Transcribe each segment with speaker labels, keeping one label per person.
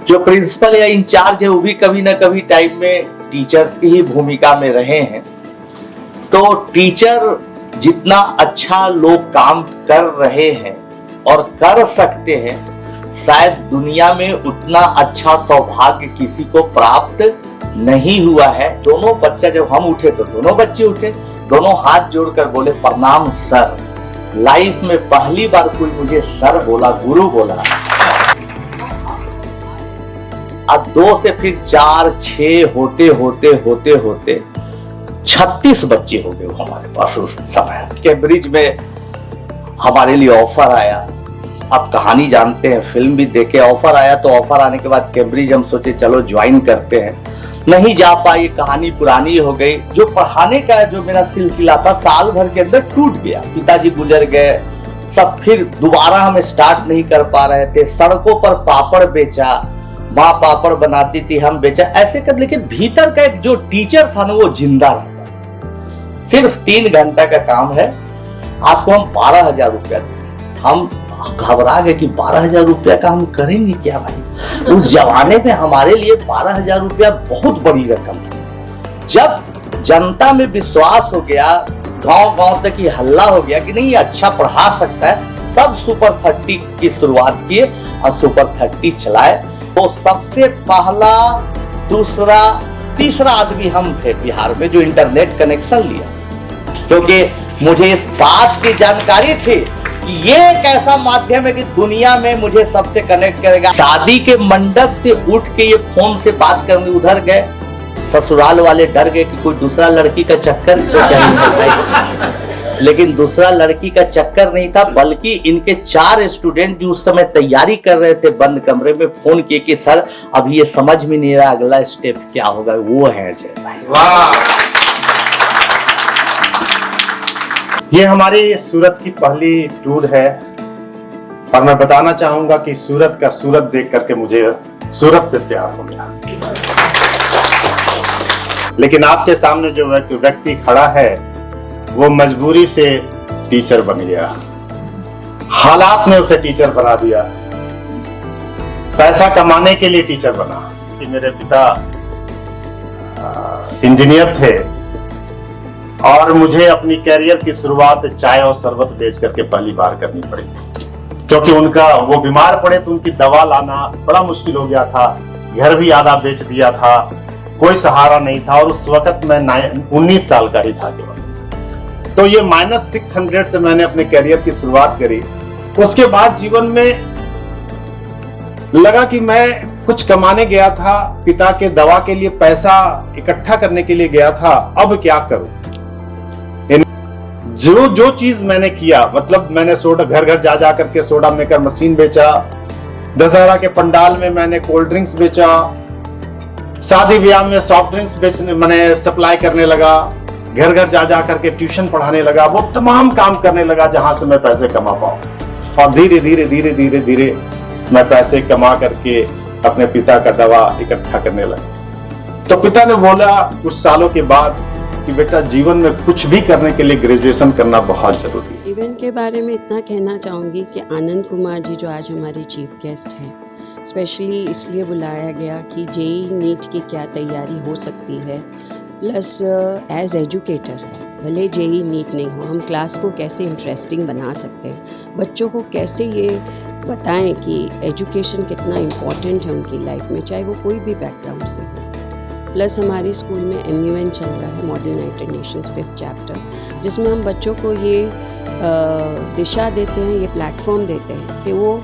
Speaker 1: जो प्रिंसिपल या इंचार्ज है वो भी कभी ना कभी टाइम में टीचर्स की ही भूमिका में रहे हैं। तो टीचर जितना अच्छा लोग काम कर रहे हैं और कर सकते हैं, शायद दुनिया में उतना अच्छा सौभाग्य किसी को प्राप्त नहीं हुआ है। दोनों बच्चा जब हम उठे तो दोनों बच्चे उठे, दोनों हाथ जोड़कर बोले प्रणाम सर। लाइफ में पहली बार कोई मुझे सर बोला, गुरु बोला। अब 2 से फिर 4, 6 होते होते होते होते 36 बच्चे हो गए हमारे पास उस समय। कैम्ब्रिज में हमारे लिए ऑफर आया। आप कहानी जानते हैं, फिल्म भी देखे। ऑफर आया तो ऑफर आने के बाद कैम्ब्रिज हम सोचे चलो ज्वाइन करते हैं। नहीं जा पाई, कहानी पुरानी हो गई। जो पढ़ाने का जो मेरा सिलसिला था साल भर के अंदर टूट गया। पिताजी गुजर गए, सब फिर दोबारा हम स्टार्ट नहीं कर पा रहे थे। सड़कों पर पापड़ बेचा, माँ पापड़ बनाती थी, हम बेचा, ऐसे कर। लेकिन भीतर का एक जो टीचर था ना वो जिंदा रहता। सिर्फ 3 घंटा का काम है, आपको हम 12,000 रुपया देंगे। हम घबरा गए कि 12,000 रुपया का हम करेंगे क्या भाई। उस जमाने में हमारे लिए 12,000 रुपया बहुत बड़ी रकम है। जब जनता में विश्वास हो गया, गांव गांव तक ये हल्ला हो गया कि नहीं ये अच्छा पढ़ा सकता है, तब सुपर 30 की शुरुआत किए और सुपर 30 चलाए। तो सबसे पहला, दूसरा, तीसरा आदमी हम थे बिहार में जो इंटरनेट कनेक्शन लिया, क्योंकि मुझे इस बात की जानकारी थी कि ये एक ऐसा माध्यम है कि दुनिया में मुझे सबसे कनेक्ट करेगा। शादी के मंडप से उठ के ये फोन से बात करने उधर गए, ससुराल वाले डर गए कि कोई दूसरा लड़की का चक्कर तो नहीं। लेकिन दूसरा लड़की का चक्कर नहीं था, बल्कि इनके 4 स्टूडेंट जो उस समय तैयारी कर रहे थे बंद कमरे में, फोन किए कि सर अभी ये समझ में नहीं रहा अगला स्टेप क्या होगा। वो है जय भाई।
Speaker 2: वाह! ये हमारी सूरत की पहली टूर है और मैं बताना चाहूंगा कि सूरत का सूरत देख करके मुझे सूरत से प्यार हो गया। लेकिन आपके सामने जो व्यक्ति खड़ा है वो मजबूरी से टीचर बन गया। हालात ने उसे टीचर बना दिया, पैसा कमाने के लिए टीचर बना। कि मेरे पिता इंजीनियर थे और मुझे अपनी कैरियर की शुरुआत चाय और शरबत बेच करके पहली बार करनी पड़ी थी, क्योंकि वो बीमार पड़े तो उनकी दवा लाना बड़ा मुश्किल हो गया था। घर भी आधा बेच दिया था, कोई सहारा नहीं था। और उस वक्त मैं 19 साल का ही था केवल। तो ये -600 से मैंने अपने कैरियर की शुरुआत करी। उसके बाद जीवन में लगा कि मैं कुछ कमाने गया था, पिता के दवा के लिए पैसा इकट्ठा करने के लिए गया था, अब क्या करूं। जो चीज मैंने किया, मतलब मैंने सोडा घर घर जा करके सोडा मेकर मशीन बेचा, दशहरा के पंडाल में मैंने कोल्ड ड्रिंक्स बेचा, शादी ब्याह में सॉफ्ट ड्रिंक्स बेचने मैंने सप्लाई करने लगा, घर घर जा करके ट्यूशन पढ़ाने लगा। वो तमाम काम करने लगा जहां से मैं पैसे कमा पाऊं। और धीरे धीरे धीरे धीरे धीरे मैं पैसे कमा करके अपने पिता का दवा इकट्ठा करने लगा। तो पिता ने बोला कुछ सालों के बाद कि बेटा जीवन में कुछ भी करने के लिए ग्रेजुएशन करना बहुत जरूरी है।
Speaker 3: इवेंट के बारे में इतना कहना चाहूँगी कि आनंद कुमार जी जो आज हमारे चीफ गेस्ट हैं, स्पेशली इसलिए बुलाया गया कि जेईई नीट की क्या तैयारी हो सकती है, प्लस एज एजुकेटर भले जेईई नीट नहीं हो, हम क्लास को कैसे इंटरेस्टिंग बना सकते हैं, बच्चों को कैसे ये बताएं कि एजुकेशन कितना इम्पॉर्टेंट है उनकी लाइफ में, चाहे वो कोई भी बैकग्राउंड से हो। प्लस हमारे स्कूल में MUN चल रहा है, model United Nations 5th chapter, जिसमें हम बच्चों को ये दिशा देते हैं, ये प्लेटफॉर्म देते हैं कि वो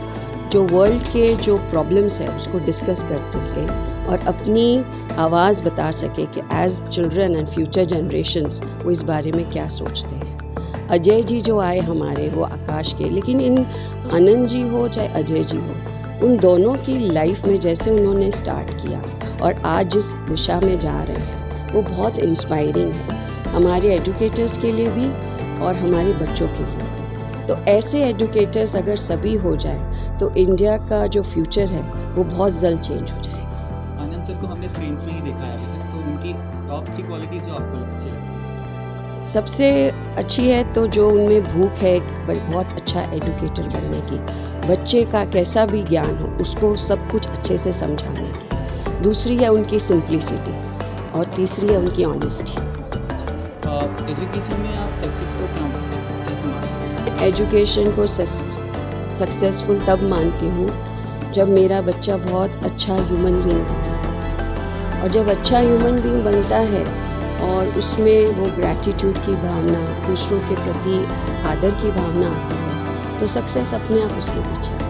Speaker 3: जो वर्ल्ड के जो प्रॉब्लम्स है उसको डिस्कस कर सकें और अपनी आवाज़ बता सके कि as children and future generations वो इस बारे में क्या सोचते हैं। अजय जी जो आए हमारे, वो आकाश के, लेकिन इन आनंद जी हो चाहे अजय जी हो, उन दोनों की लाइफ में जैसे उन्होंने स्टार्ट किया और आज जिस दिशा में जा रहे हैं वो बहुत इंस्पायरिंग है हमारे एजुकेटर्स के लिए भी और हमारे बच्चों के लिए भी। तो ऐसे एजुकेटर्स अगर सभी हो जाएं तो इंडिया का जो फ्यूचर है वो बहुत जल्द चेंज हो जाएगा।
Speaker 4: आनंद सर को हमने स्क्रीन्स में ही देखा है अभी तक, तो उनकी टॉप 3 क्वालिटीज जो आपको अच्छी लगती है?
Speaker 3: सबसे अच्छी है तो जो उनमें भूख है बहुत अच्छा एजुकेटर बनने की, बच्चे का कैसा भी ज्ञान हो उसको सब कुछ अच्छे से समझाने की। दूसरी है उनकी सिंप्लिसिटी और तीसरी है उनकी ऑनेस्टी।
Speaker 4: एजुकेशन में आप सक्सेस को कैसे मानते हैं?
Speaker 3: एजुकेशन को सक्सेसफुल तब मानती हूँ जब मेरा बच्चा बहुत अच्छा ह्यूमन बीइंग बन जाता है, और जब अच्छा ह्यूमन बीइंग बनता है और उसमें वो ग्रैटिट्यूड की भावना, दूसरों के प्रति आदर की भावना आती है, तो सक्सेस अपने आप उसके पीछे आती है।